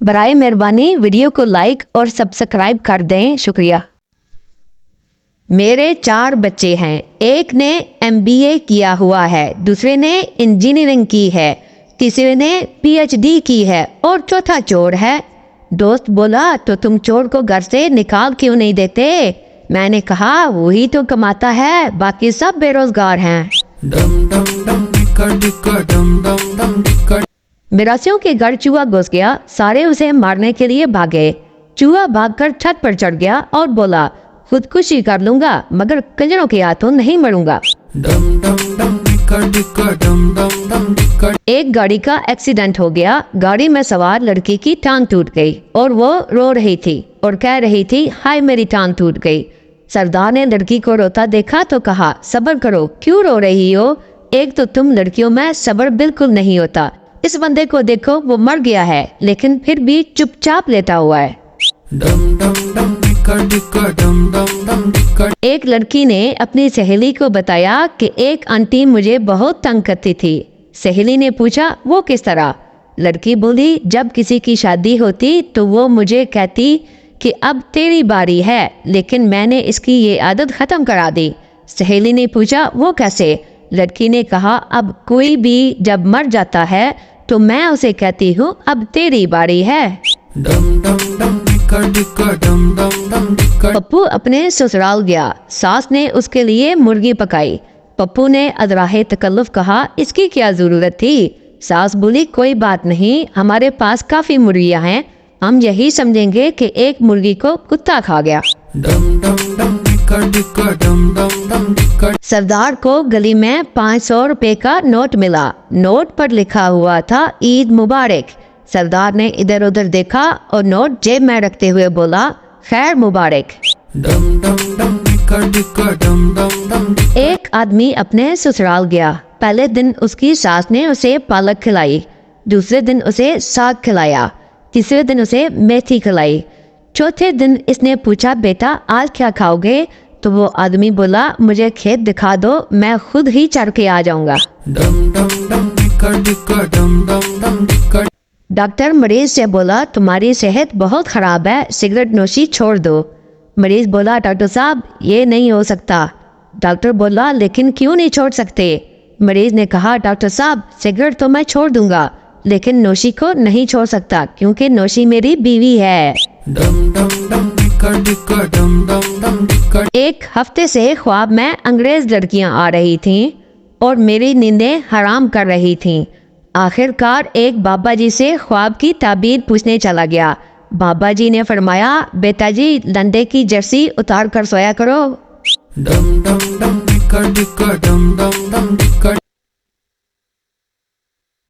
برائے مہربانی ویڈیو کو لائک اور سبسکرائب کر دیں، شکریہ۔ میرے 4 بچے ہیں، ایک نے MBA کیا ہوا ہے، دوسرے نے انجینئرنگ کی ہے، تیسرے نے PhD کی ہے اور چوتھا چور ہے۔ دوست بولا تو تم چور کو گھر سے نکال کیوں نہیں دیتے؟ میں نے کہا وہی تو کماتا ہے، باقی سب بے روزگار ہیں۔ میراسیوں کے گھر چوہا گھس گیا، سارے اسے مارنے کے لیے بھاگے۔ چوہا بھاگ کر چھت پر چڑھ گیا اور بولا خودکشی کر لوں گا مگر کنجروں کے ہاتھوں نہیں مروں گا۔ ایک گاڑی کا ایکسیڈنٹ ہو گیا، گاڑی میں سوار لڑکی کی ٹانگ ٹوٹ گئی اور وہ رو رہی تھی اور کہہ رہی تھی ہائے میری ٹانگ ٹوٹ گئی۔ سردار نے لڑکی کو روتا دیکھا تو کہا صبر کرو، کیوں رو رہی ہو؟ ایک تو تم لڑکیوں میں صبر بالکل نہیں ہوتا، اس بندے کو دیکھو وہ مر گیا ہے لیکن پھر بھی چپ چاپ لیٹا ہوا ہے۔ ایک لڑکی نے اپنی سہیلی کو بتایا کہ ایک آنٹی مجھے بہت تنگ کرتی تھی۔ سہیلی نے پوچھا وہ کس طرح؟ لڑکی بولی جب کسی کی شادی ہوتی تو وہ مجھے کہتی کہ اب تیری باری ہے، لیکن میں نے اس کی یہ عادت ختم کرا دی۔ سہیلی نے پوچھا وہ کیسے؟ لڑکی نے کہا اب کوئی بھی جب مر جاتا ہے تو میں اسے کہتی ہوں اب تیری باری ہے۔ پپو اپنے سسرال گیا، ساس نے اس کے لیے مرغی پکائی۔ پپو نے ادراہ تکلف کہا اس کی کیا ضرورت تھی؟ ساس بولی کوئی بات نہیں، ہمارے پاس کافی مرغیاں ہیں، ہم یہی سمجھیں گے کہ ایک مرغی کو کتا کھا گیا۔ سردار کو گلی میں 500 روپے کا نوٹ ملا، نوٹ پر لکھا ہوا تھا عید مبارک۔ سردار نے ادھر ادھر دیکھا اور نوٹ جیب میں رکھتے ہوئے بولا خیر مبارک۔ ایک آدمی اپنے سسرال گیا، پہلے دن اس کی ساس نے اسے پالک کھلائی، دوسرے دن اسے ساگ کھلایا، تیسرے دن اسے میتھی کھلائی، چوتھے دن اس نے پوچھا بیٹا آج کیا کھاؤ گے؟ تو وہ آدمی بولا مجھے کھیت دکھا دو، میں خود ہی چر کے آ جاؤں گا۔ ڈاکٹر مریض سے بولا تمہاری صحت بہت خراب ہے، سگریٹ نوشی چھوڑ دو۔ مریض بولا ڈاکٹر صاحب یہ نہیں ہو سکتا۔ ڈاکٹر بولا لیکن کیوں نہیں چھوڑ سکتے؟ مریض نے کہا ڈاکٹر صاحب سگریٹ تو میں چھوڑ دوں گا لیکن نوشی کو نہیں چھوڑ سکتا کیونکہ نوشی میری بیوی ہے۔ ایک ہفتے سے خواب میں انگریز لڑکیاں آ رہی تھیں اور میری نیندیں حرام کر رہی تھیں۔ آخر کار ایک بابا جی سے خواب کی تعبیر پوچھنے چلا گیا۔ بابا جی نے فرمایا بیٹا جی لنڈے کی جرسی اتار کر سویا کرو۔